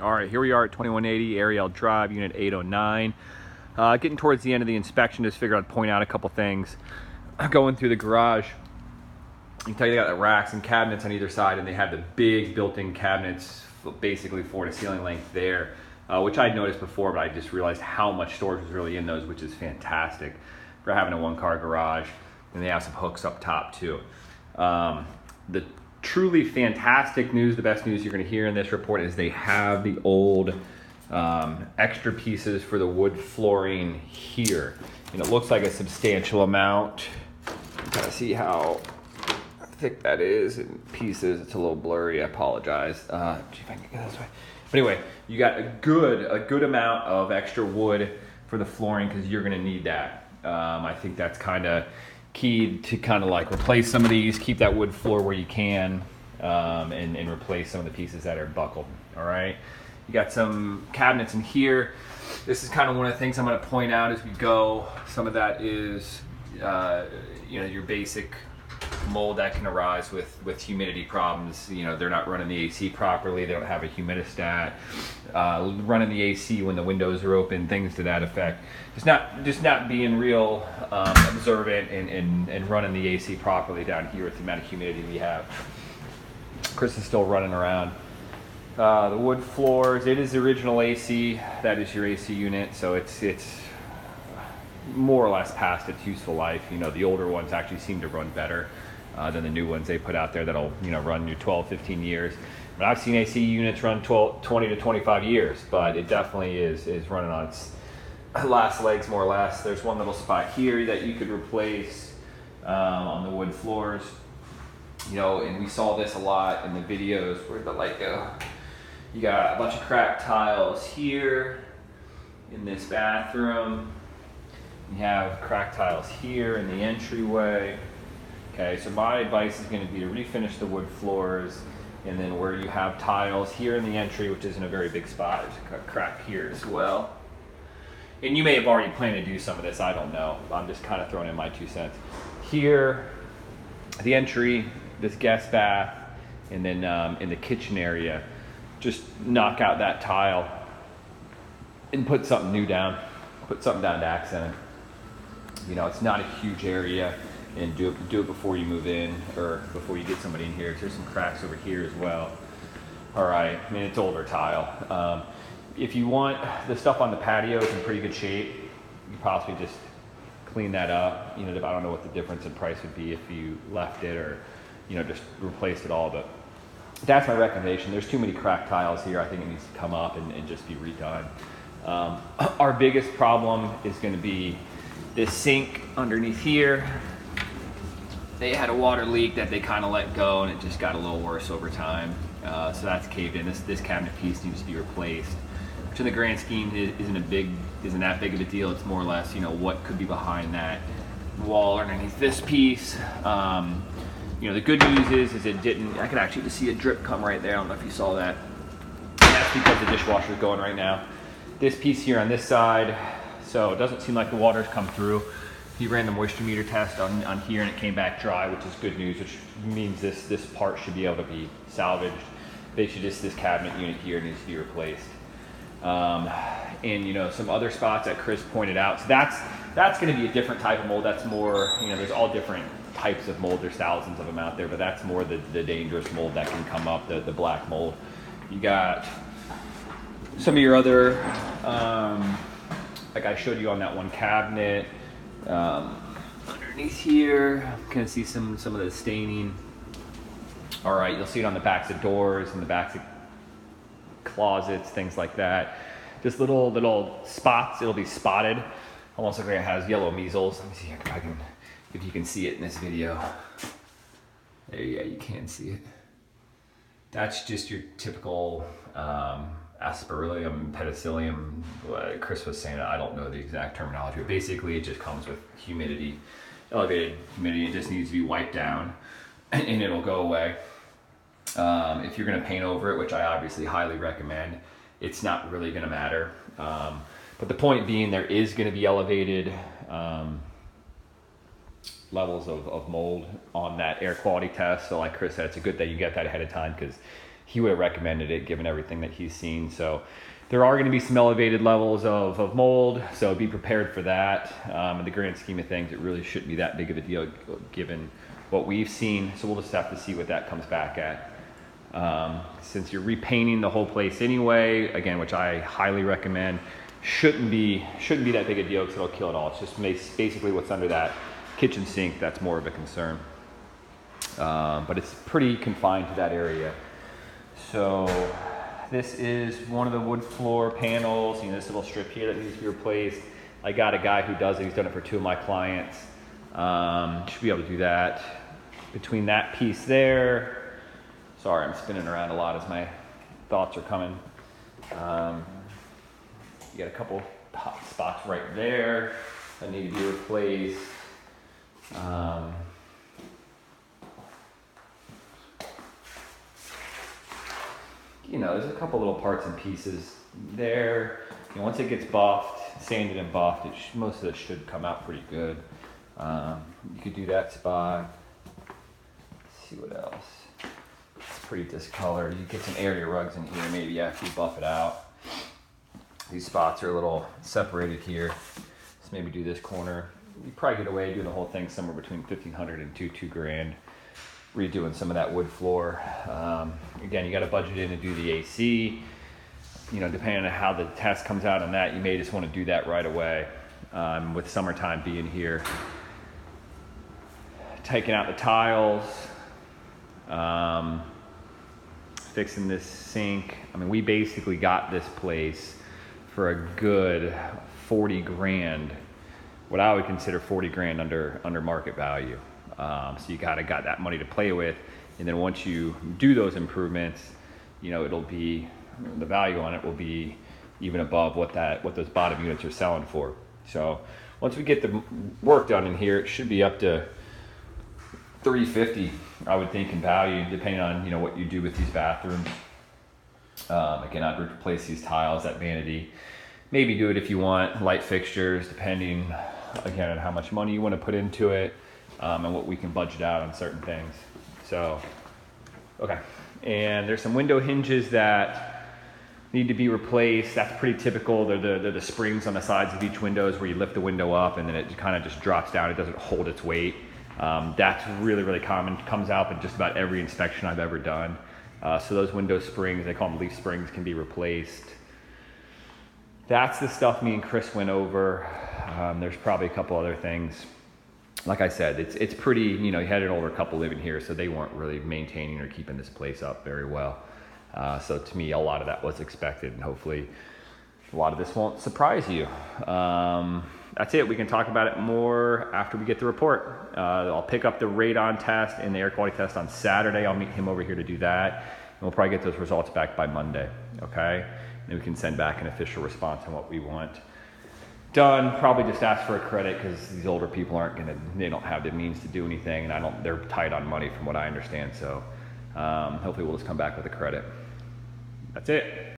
All right, here we are at 2180 Arielle Drive, Unit 809. Getting towards the end of the inspection, just figured I'd point out a couple things. Going through the garage, I can tell you they got the racks and cabinets on either side, and they have the big built-in cabinets, basically floor to ceiling length there, which I'd noticed before, but I just realized how much storage was really in those, which is fantastic for having a one-car garage. And they have some hooks up top too. The truly fantastic news, the best news you're going to hear in this report, is they have the old extra pieces for the wood flooring here, and it looks like a substantial amount. Kind of see how thick that is in pieces. It's a little blurry, I apologize. See if I can get this way. But anyway, you got a good amount of extra wood for the flooring, because you're going to need that. I think that's kind of key to kind of like replace some of these, keep that wood floor where you can, and replace some of the pieces that are buckled. All right, you got some cabinets in here. This is kind of one of the things I'm going to point out as we go. Some of that is your basic mold that can arise with humidity problems. They're not running the AC properly, they don't have a humidistat, running the AC when the windows are open, things to that effect. Just not being real observant and running the AC properly down here with the amount of humidity we have. Chris is still running around. The wood floors, it is the original AC. That is your AC unit, so it's more or less past its useful life. The older ones actually seem to run better than the new ones they put out there that'll run you 12, 15 years. But I've seen AC units run 20 to 25 years, but it definitely is running on its last legs, more or less. There's one little spot here that you could replace on the wood floors. And we saw this a lot in the videos. Where'd the light go? You got a bunch of cracked tiles here in this bathroom. You have cracked tiles here in the entryway. Okay, so my advice is going to be to refinish the wood floors, and then where you have tiles here in the entry, which isn't a very big spot, there's a crack here as well. And you may have already planned to do some of this, I don't know. I'm just kind of throwing in my 2 cents. Here, the entry, this guest bath, and then in the kitchen area, just knock out that tile and put something new down. Put something down to accent it. It's not a huge area, and do it before you move in, or before you get somebody in here. There's some cracks over here as well. All right, I mean, it's older tile. If you want the stuff on the patio is in pretty good shape, you possibly just clean that up. I don't know what the difference in price would be if you left it or just replaced it all, but that's my recommendation. There's too many cracked tiles here. I think it needs to come up and just be redone. Our biggest problem is going to be this sink underneath here. They had a water leak that they kind of let go, and it just got a little worse over time. So that's caved in. This cabinet piece needs to be replaced, which in the grand scheme isn't that big of a deal. It's more or less, what could be behind that wall underneath this piece. The good news is it didn't. I could actually just see a drip come right there. I don't know if you saw that. And that's because the dishwasher is going right now. This piece here on this side, so it doesn't seem like the water's come through. He ran the moisture meter test on here, and it came back dry, which is good news, which means this part should be able to be salvaged. Basically, just this cabinet unit here needs to be replaced. And some other spots that Chris pointed out. So that's going to be a different type of mold. That's more, there's all different types of mold. There's thousands of them out there, but that's more the dangerous mold that can come up, the black mold. You got some of your other, like I showed you on that one cabinet, underneath here, I'm gonna see some of the staining. All right, you'll see it on the backs of doors and the backs of closets, things like that. Just little spots. It'll be spotted, almost like it has yellow measles. Let me see if you can see it in this video. There, yeah, you can see it. That's just your typical Aspergillium, penicillium. Chris was saying, I don't know the exact terminology, but basically it just comes with humidity, elevated humidity. It just needs to be wiped down and it'll go away. If you're going to paint over it, which I obviously highly recommend, it's not really going to matter. But the point being, there is going to be elevated levels of mold on that air quality test. So like Chris said, it's a good thing you get that ahead of time, because he would have recommended it given everything that he's seen. So there are going to be some elevated levels of mold, so be prepared for that. In the grand scheme of things, it really shouldn't be that big of a deal given what we've seen. So we'll just have to see what that comes back at. Since you're repainting the whole place anyway, again, which I highly recommend, shouldn't be that big a deal because it'll kill it all. It's just basically what's under that kitchen sink that's more of a concern. But it's pretty confined to that area. So this is one of the wood floor panels, this little strip here that needs to be replaced. I got a guy who does it. He's done it for 2 of my clients. Should be able to do that. Between that piece there, sorry, I'm spinning around a lot as my thoughts are coming. You got a couple hot spots right there that need to be replaced. There's a couple little parts and pieces there. Once it gets buffed, sanded and buffed, most of it should come out pretty good. You could do that spot. Let's see what else. It's pretty discolored. You get some area rugs in here maybe after you buff it out. These spots are a little separated here. Let's maybe do this corner. You probably get away doing the whole thing somewhere between $1,500 and $2 grand. Redoing some of that wood floor. Again, you got to budget in to do the AC. Depending on how the test comes out on that, you may just want to do that right away. With summertime being here, taking out the tiles, fixing this sink. We basically got this place for a good 40 grand, what I would consider 40 grand under market value. So you got that money to play with, and then once you do those improvements, it'll be, the value on it will be even above what those bottom units are selling for. So once we get the work done in here, it should be up to 350, I would think, in value, depending on what you do with these bathrooms. Again, I'd replace these tiles, that vanity. Maybe do it if you want light fixtures, depending again on how much money you want to put into it. And what we can budget out on certain things. So, okay. And there's some window hinges that need to be replaced. That's pretty typical. They're the springs on the sides of each windows where you lift the window up and then it kind of just drops down. It doesn't hold its weight. That's really, really common. Comes out in just about every inspection I've ever done. So those window springs, they call them leaf springs, can be replaced. That's the stuff me and Chris went over. There's probably a couple other things. Like I said, it's pretty, you had an older couple living here, so they weren't really maintaining or keeping this place up very well. So to me, a lot of that was expected, and hopefully a lot of this won't surprise you. That's it. We can talk about it more after we get the report. I'll pick up the radon test and the air quality test on Saturday. I'll meet him over here to do that, and we'll probably get those results back by Monday, okay? And we can send back an official response on what we want done. Probably just ask for a credit because these older people they don't have the means to do anything, and they're tight on money from what I understand. So hopefully we'll just come back with a credit. That's it.